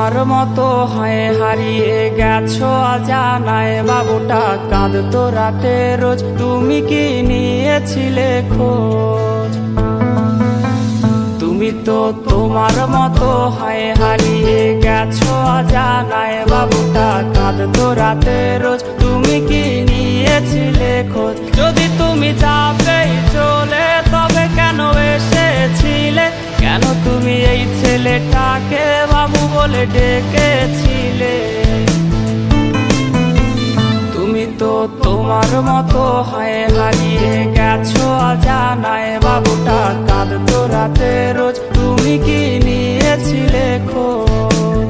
তোমার মতো হয় হারিয়ে গেছো অজানায়, বাবুটা কাঁদতো রাতে রোজ, তুমি কি নিয়েছিলে খোঁজ? তুমি তো তোমার মতো হয় হারিয়ে গেছো অজানায়, বাবুটা কাঁদতো রাতে রোজ, তুমি কি নিয়েছিলে খোঁজ? যদি তুমি যাবেই চলে তবে কেন এসেছিলে? কেন তুমি এই ছেলেটাকে বাবু বলে ডেকেছিলে? তুমি তো তোমার মতো হয় হারিয়ে গেছো অজানায়, বাবুটা কাঁদতো রাতে রোজ, তুমি কি নিয়েছিলে খোঁজ?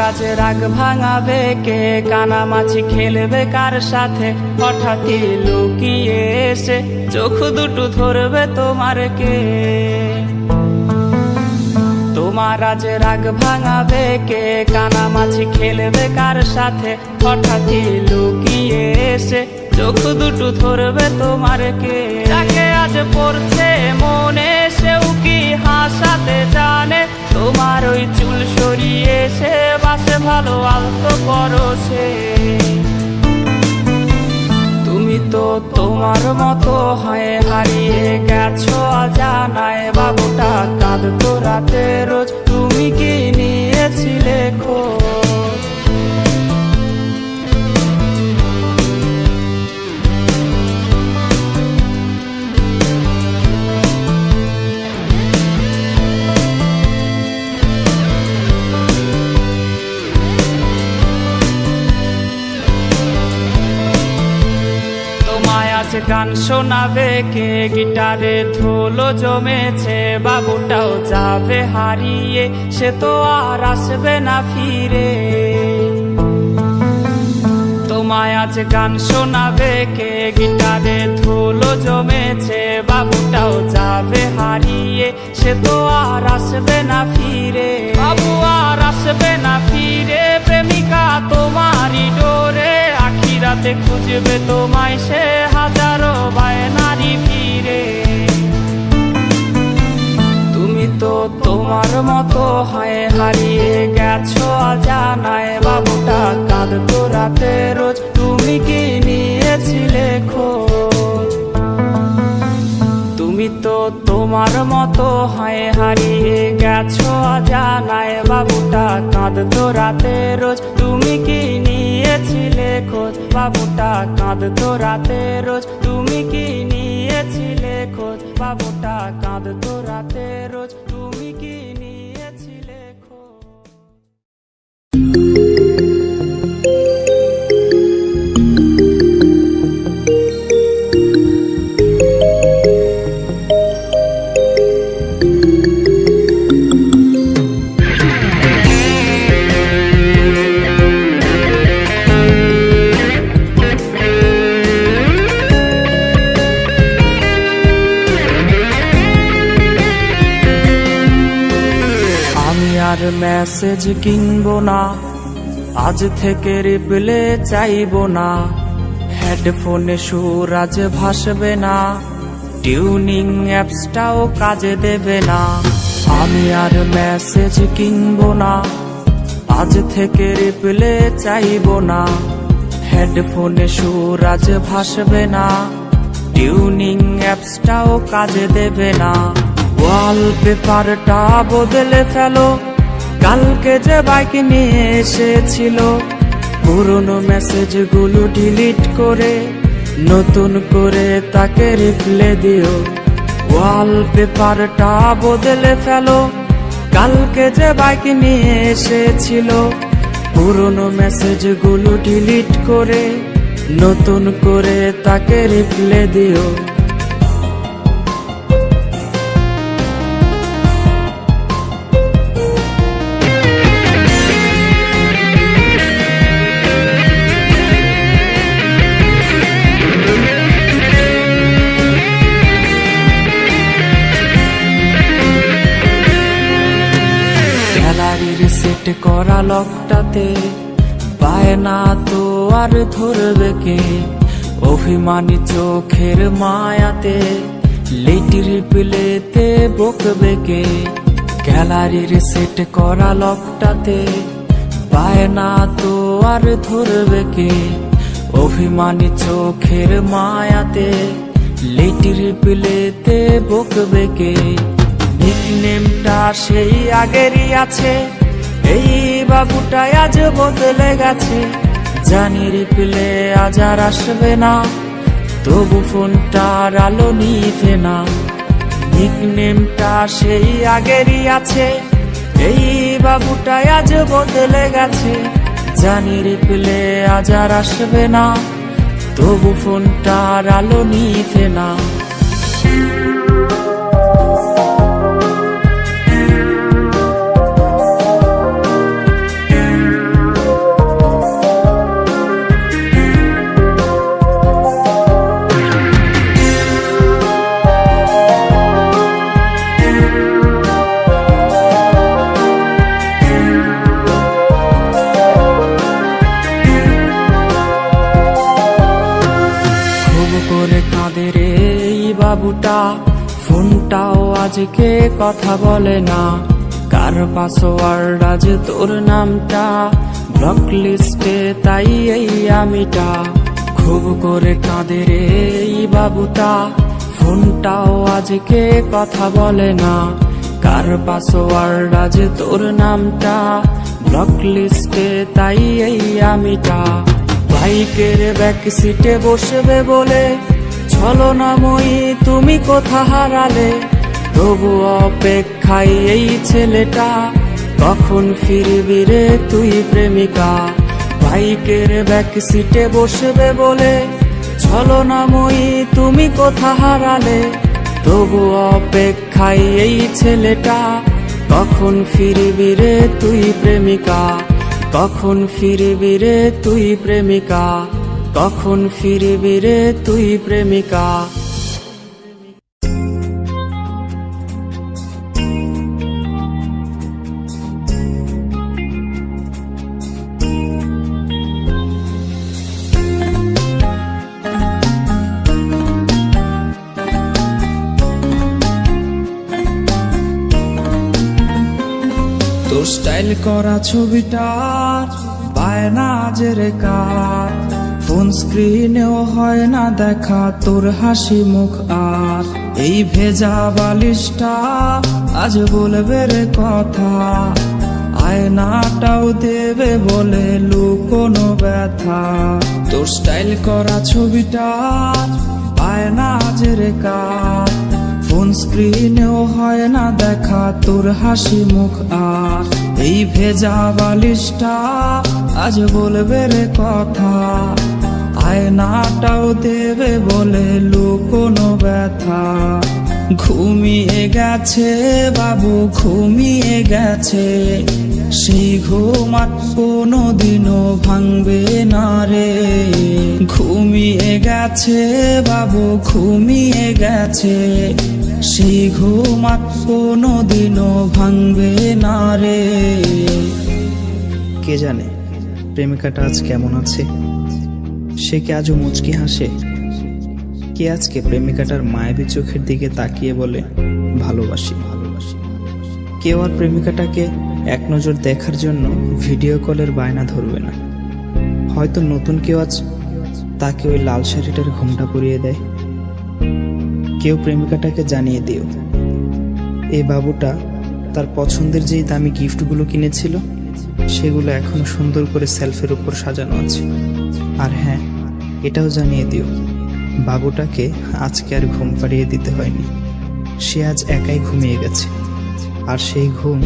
আজ রাগ ভাঙাবে কে? কানামাছি খেলবে কার সাথে? হঠাৎই লুকিয়ে এসে চোখ দুটো ধরবে তোমার কে? তোমার আজ রাগ ভাঙাবে কে? কানামাছি খেলবে কার সাথে? হঠাৎই লুকিয়ে এসে চোখ দুটো ধরবে তোমার কে? যাকে আজ পড়ছে মনে সেও কি হাসাতে জানে? তোমার ওই চুল সরিয়ে সে বাসে ভালো আলতো করো সে। তুমি তো তোমার মতো হয় হারিয়ে গেছো অজানায়, বাবুটা কাঁদতো রাতে রোজ, তুমি কি নিয়েছিলে খোঁজ? গান শোনাবে কে? গিটারে ধুলো জমেছে, বাবুটাও যাবে হারিয়ে, সে তো আর আসবে না ফিরে। তোমায় আজ গান শোনাবে কে? গিটারে ধুলো জমেছে, বাবুটাও যাবে হারিয়ে, সে তো আর আসবে না ফিরে। বাবু আর আসবে না ফিরে, প্রেমিকা তোমারই ডোরে, রাতে খুঁজবে তোমায় সে হাজারো বায়নারি ফিরে। তুমি তো তোমার মতো হয় হারিয়ে গেছো অজানায়, বাবুটা কাঁদতো রাতে রোজ, তুমি কি নিয়েছিলে খোঁজ? তুমি তো তোমার মতো হয় হারিয়ে গেছো অজানায়, বাবুটা কাঁদতো রাতে রোজ, তুমি কি নিয়েছিলে খোঁজ? বাবুটা কাঁদতো রাতে রোজ, তুমি কি নিয়েছিলে খোঁজ? বাবুটা কাঁদতো রাতে রোজ, তুমি কি নিয়েছিলে খোঁজ? আর মেসেজ কিনবো না, আজ থেকে রিপ্লে চাইবো না, হেডফোনে সুর আজ ভাসবে না, টিউনিং অ্যাপসটাও কাজে দেবে না। আমি আর মেসেজ কিনবো না, আজ থেকে রিপ্লে চাইবো না, হেডফোনে সুর আজ ভাসবে না, টিউনিং অ্যাপসটাও কাজে দেবে না। ওয়ালপেপারটা বদলে ফেলো, কালকে যে বাইক নিয়ে এসেছিল, পুরনো মেসেজগুলো ডিলিট করে নতুন করে তাকে রিপ্লে দিও। ওয়ালপেপারটা বদলে ফেলো, কালকে যে বাইক নিয়ে এসেছিল, পুরনো মেসেজগুলো ডিলিট করে নতুন করে তাকে রিপ্লে দিও। সেট করা লকটাতে পায় না তো আর ধরবে কে, অভিমানী চোখের মায়াতে লেটির পিলেতে বকবে কে। গ্যালারির সেট করা লকটাতে পায় না তো আর ধরবে কে, অভিমানী চোখের মায়াতে লেটির পিলেতে বকবে কে। নিকনেমটা সেই আগেরই আছে, এই বাবুটা আজ বদলে গেছে। জানি রিপ্লে আজ আর আসবে না, তবু ফোনটার আলো নিভে না। নিকনেমটা সেই আগেরই আছে, এই বাবুটা আজ বদলে গেছে। জানি রিপ্লে আজ আর আসবে না, তবু ফোনটার আলো নিভে না। করে কাঁদে রে এই বাবুটা, ফোনটাও আজকে কথা বলে না। কার পাসওয়ার্ড আজ তোর নামটা, ব্লক লিস্টে তাই এই আমিটা। খুব করে কাঁদে রে এই বাবুটা, ফোনটাও আজকে কথা বলে না। কার পাসওয়ার্ড আজ তোর নামটা, ব্লক লিস্টে তাই এই আমিটা। বাইকের ব্যাক সিটে বসবে বলে ছলনাময়ী তুমি কোথা হারালে, তবু অপেক্ষায় এই ছেলেটা, কখন ফিরবি রে তুই প্রেমিকা। বাইকের ব্যাক সিটে বসবে বলে ছলনাময়ী তুমি কোথা হারালে, তবু অপেক্ষায় এই ছেলেটা, কখন ফিরবি রে তুই প্রেমিকা। কখন ফিরবি রে তুই প্রেমিকা, কখন ফিরবি রে তুই প্রেমিকা। তোর স্টাইল করা ছবিটা বায়না জেরে কার, ফোন স্ক্রিনেও হয় না দেখা তোর হাসি মুখ। আর এই ভেজা বালিশটা আজ বলবে রে কথা, আয়নাটাও দেবে বলে লুকোনো ব্যথা। তোর স্টাইল করা ছবিটা বায়না জেরে কার, ফোন স্ক্রিনেও হয় না দেখা তোর হাসি মুখ। আর এই ভেজা বালিশটা আজ বলবে রে কথা, আয়নাটাও দেবে বলে লুকোনো ব্যথা। ঘুমিয়ে গেছে বাবু ঘুমিয়ে গেছে, সেই ঘুম আর কোনোদিনও ভাঙবে না রে। ঘুমিয়ে গেছে বাবু ঘুমিয়ে গেছে, সেই ঘুম আর কোনোদিনও ভাঙবে না রে। কে জানে প্রেমিকাটা আজ কেমন আছে, সে কি আজও মুচকি হাসে? কে আজকে প্রেমিকাটার মায়াবী চোখের দিকে তাকিয়ে বলে ভালোবাসি ভালোবাসি? কেউ আর প্রেমিকাটাকে এক নজর দেখার জন্য ভিডিও কলের বায়না ধরবে না। হয়তো নতুন কেউ আজ তাকে ওই লাল শাড়িটার ঘোমটা পরিয়ে দেয়। কেউ প্রেমিকাটাকে জানিয়ে দিও এই বাবুটা তার পছন্দের যেই দামি গিফটগুলো কিনেছিল সেগুলো এখনো সুন্দর করে সেলফের উপর সাজানো আছে। আর হ্যাঁ, এটাও জানিয়ে দিও বাবুটাকে আজকে আর ঘুম পাড়িয়ে দিতে হয়নি, সে আজ একাই ঘুমিয়ে গেছে। আর সেই ঘুম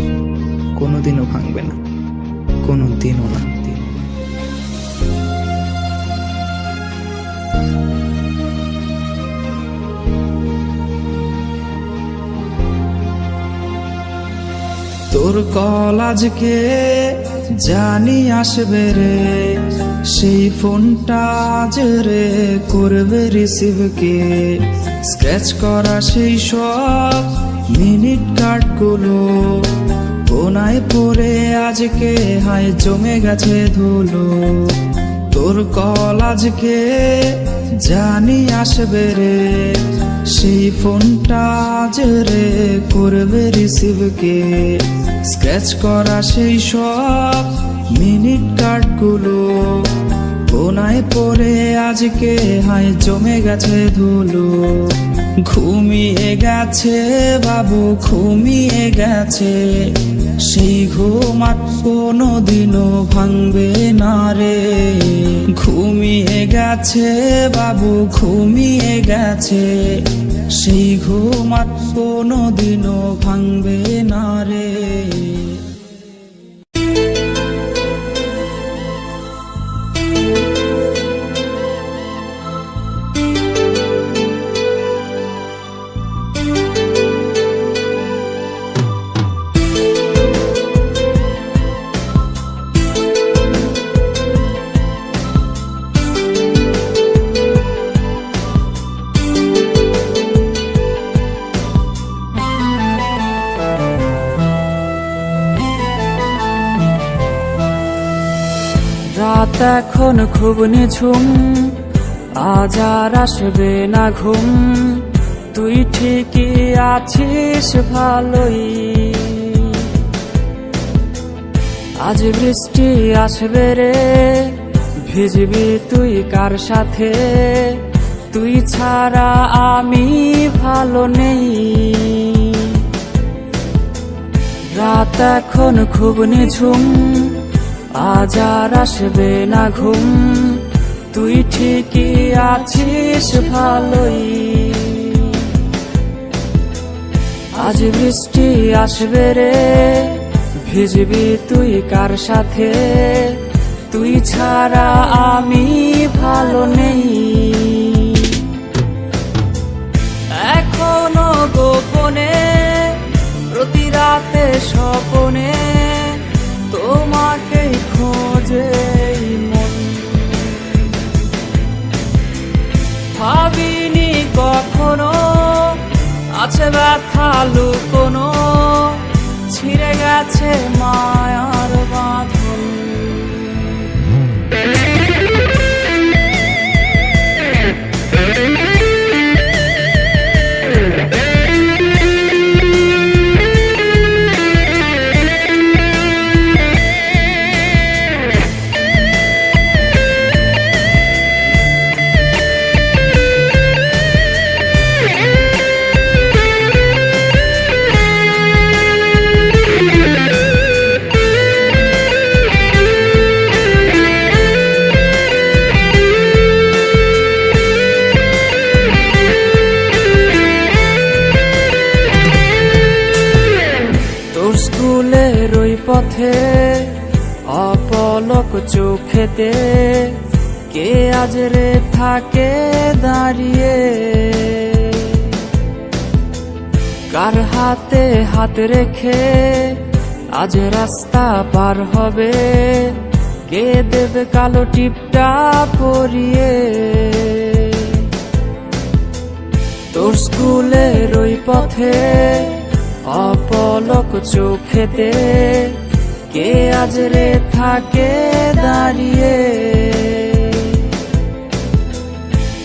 কোনোদিনও ভাঙবে না, কোনোদিনও না। তোর কল আজকে জানি আসবে রে, সেই ফোনটা আজ রে করবে রিসিভ কে। স্ক্র্যাচ করা সেই সব মিনিট কার্ডগুলো কোনায় পড়ে আজকে হায় জমে গেছে ধুলো। তোর কল আজকে জানি আসবে রে, সেই ফোনটা আজ রে করবে রিসিভ কে। স্ক্র্যাচ করা সেই সব মিনিট কার্ডগুলো কোনায় পড়ে আজকে হায় জমে গেছে ধুলো। ঘুমিয়ে গেছে বাবু ঘুমিয়ে গেছে, সেই ঘুম আর কোনোদিনও ভাঙবে না রে। ঘুমিয়ে গেছে বাবু ঘুমিয়ে গেছে, সেই ঘুম আর কোনোদিনও ভাঙবে না রে। রাত এখন খুব নিঝুম, আজ আর আসবে না ঘুম। তুই ঠিকই আছিস ভালোই, আজ বৃষ্টি আসবে রে, ভিজবি তুই কার সাথে? তুই ছাড়া আমি ভালো নেই। রাত এখন খুব নিঝুম, আজ আর আসবে না ঘুম। তুই ঠিকই আছিস ভালোই, আজ বৃষ্টি আসবে রে, ভিজবি তুই কার সাথে? তুই ছাড়া আমি ভালো নেই। এখনো গোপনে প্রতি রাতে স্বপনে তোমাকে খোঁজে মন। ভাবিনি কখনো আছে ব্যথা লুকোনো, ছিঁড়ে গেছে মায়ার বাঁধন। স্কুলের ওই পথে অপলক চোখেতে কে আজ রে থাকে দাঁড়িয়ে? কার হাতে হাত রেখে আজ রাস্তা পার হবে? কে দেবে কালো টিপটা পরিয়ে? তোর স্কুলের ওই পথে অপলক চোখেতে কে আজ রে থাকে দাঁড়িয়ে?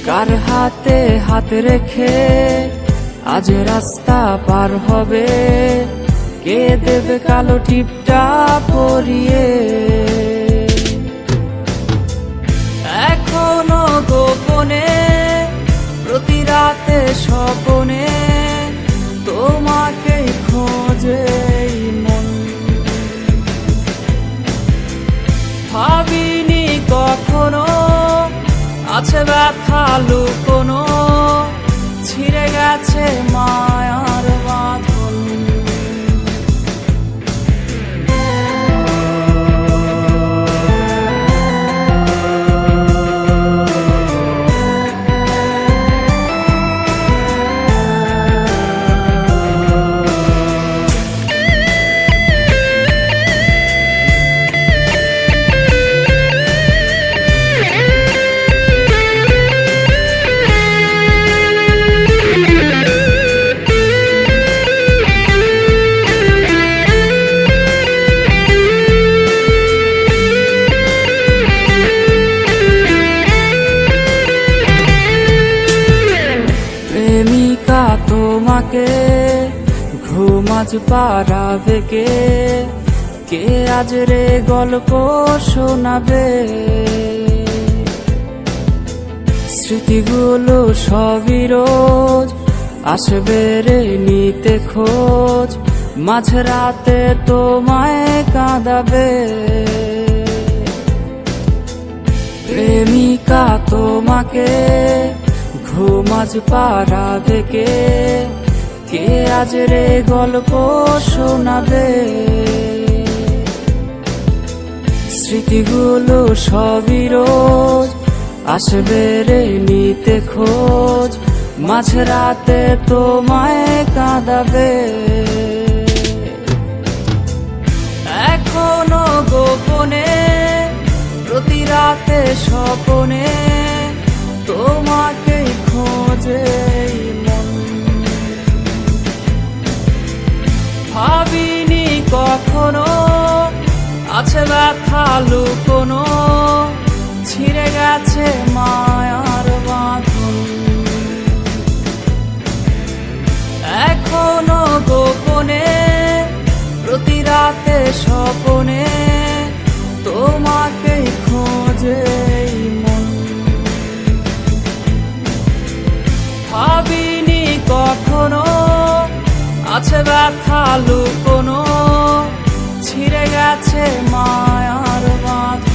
কার হাতে হাত রেখে আজ রাস্তা পার হবে? কে দেবে কালো টিপটা পরিয়ে? এখনো গোপনে প্রতি রাতে স্বপনে তোমাকে খোঁজে মন। ভাবিনি কখনো আছে ব্যথা লুকোনো, ছিঁড়ে গেছে মায়ার বাঁধন। তোমাকে ঘুম আজ পারাবে কে? কে আজ রে গল্প শোনাবে? স্মৃতিগুলো সবই রোজ আসবে রে নিতে খোঁজ, মাঝরাতে তোমায় কাঁদাবে। প্রেমিকা তোমাকে ঘুম আজ পারাবে কে? কে আজ রে গল্প শোনাবে? স্মৃতিগুলো সবই রোজ আসবে রে নিতে খোঁজ, মাঝরাতে তোমায় কাঁদাবে। এখনো গোপনে প্রতি রাতে স্বপনে তোমাকে খোঁজে এই মন। ভাবিনি কখনো আছে ব্যথা লুকোনো, ছিঁড়ে গেছে মায়ার বাঁধন। এখনো গোপনে প্রতি রাতে স্বপনে তোমাকে খোঁজে এই মন। ভাবিনি কখনো আছে ব্যথা লুকোনো, ছিঁড়ে গেছে মায়ার বাঁধন।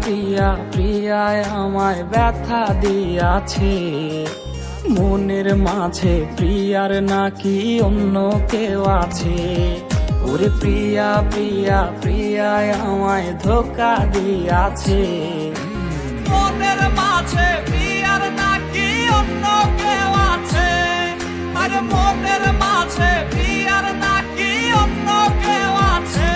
প্রিয়া প্রিয়ায় আমায় ব্যথা দিয়াছে, মনের মাঝে প্রিয়ার নাকি অন্য কেউ আছে। ওরে প্রিয়া প্রিয়া প্রিয়ায় আমায় ধোকা দিয়াছে, মনের মাঝে প্রিয়ার নাকি অন্য কেউ আছে। আরে মনের মাঝে প্রিয়ার নাকি অন্য কেউ আছে।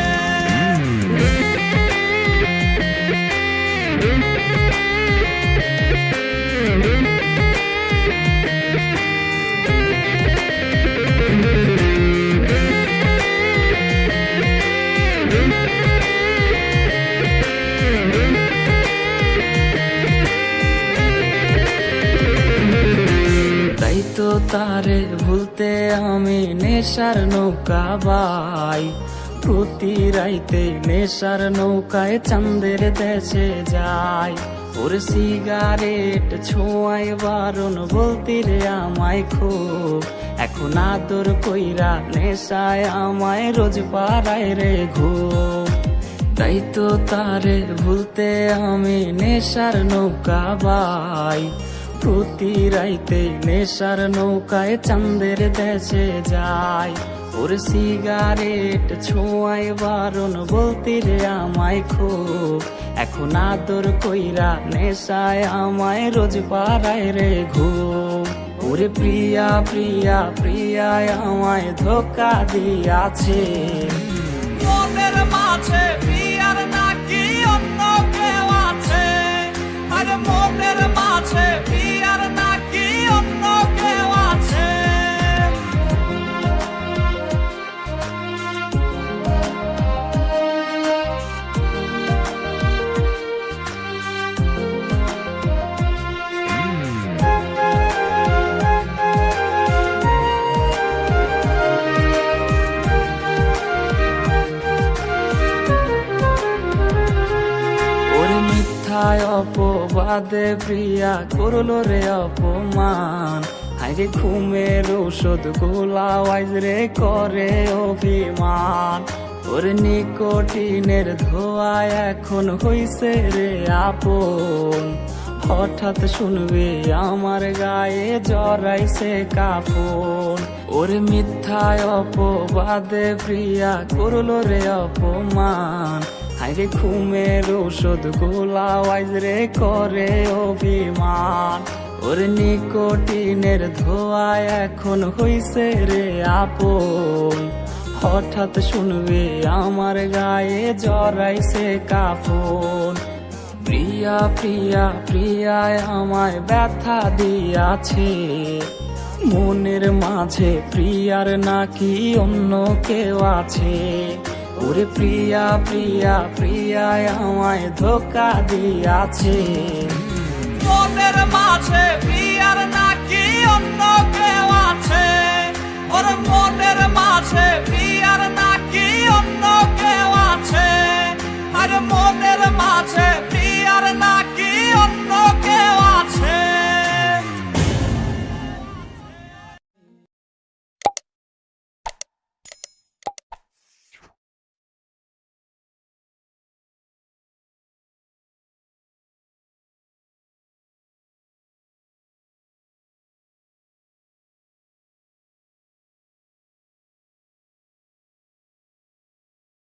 তাই তো তারে ভুলতে আমি নেশার নৌকা বাই, প্রতি রাইতে নেশার নৌকায় চাঁদের দেশে যাই। ওর সিগারেট ছোঁয়ায় বারণ বলতি রে আমায় খুব, এখন আদর কইরা নেশায় আমায় রোজ পাড়ায় রে ঘুম। তাই তো তারে ভুলতে আমি নেশার নৌকা বাই, প্রতি রাইতে নেশার নৌকায় চাঁদের দেশে যাই। ওর সিগারেট ছোঁয়ায় বারণ বলতি রে আমায় খুব, এখন আদর কইরা নেশায় আমায় রোজ পাড়ায় রে ঘুম। ওরে প্রিয়া প্রিয়া প্রিয়ায় আমায় ধোকা দিয়াছে, মনের মাঝে প্রিয়ার নাকি অন্য কেউ আছে। আরে মনের মাঝে প্রিয়ার নাকি অন্য কেউ আছে। অপবাদে প্রিয়া করলো রে অপমান, হাইরে ঘুমের ঔষধ গোলাওয়াইজ রে করে অভিমান। ওর নিকোটিনের ধোঁয়ায় এখন হইছে রে আপন, হঠাৎ শুনবে আমার গায়ে জড়াইছে কাফন। ওর মিথ্যায় অপবাদে প্রিয়া করলো রে অপমান, হাইরে ঘুমের ঔষধ গোলাওয়াইজ রে করে অভিমান। ওর নিকোটিনের ধোঁয়ায় এখন হইছে রে আপন, হঠাৎ শুনবে আমার গায়ে জড়াইছে কাফন। প্রিয়া প্রিয়া প্রিয়ায় আমায় ব্যথা দিয়াছে, মনের মাঝে প্রিয়ার নাকি অন্য কেউ আছে। ওরে প্রিয়া প্রিয়া প্রিয়ায় আমায় ধোকা দিয়াছে, মনের মাঝে প্রিয়ার নাকি অন্য কেউ আছে। ওর মনের মাঝে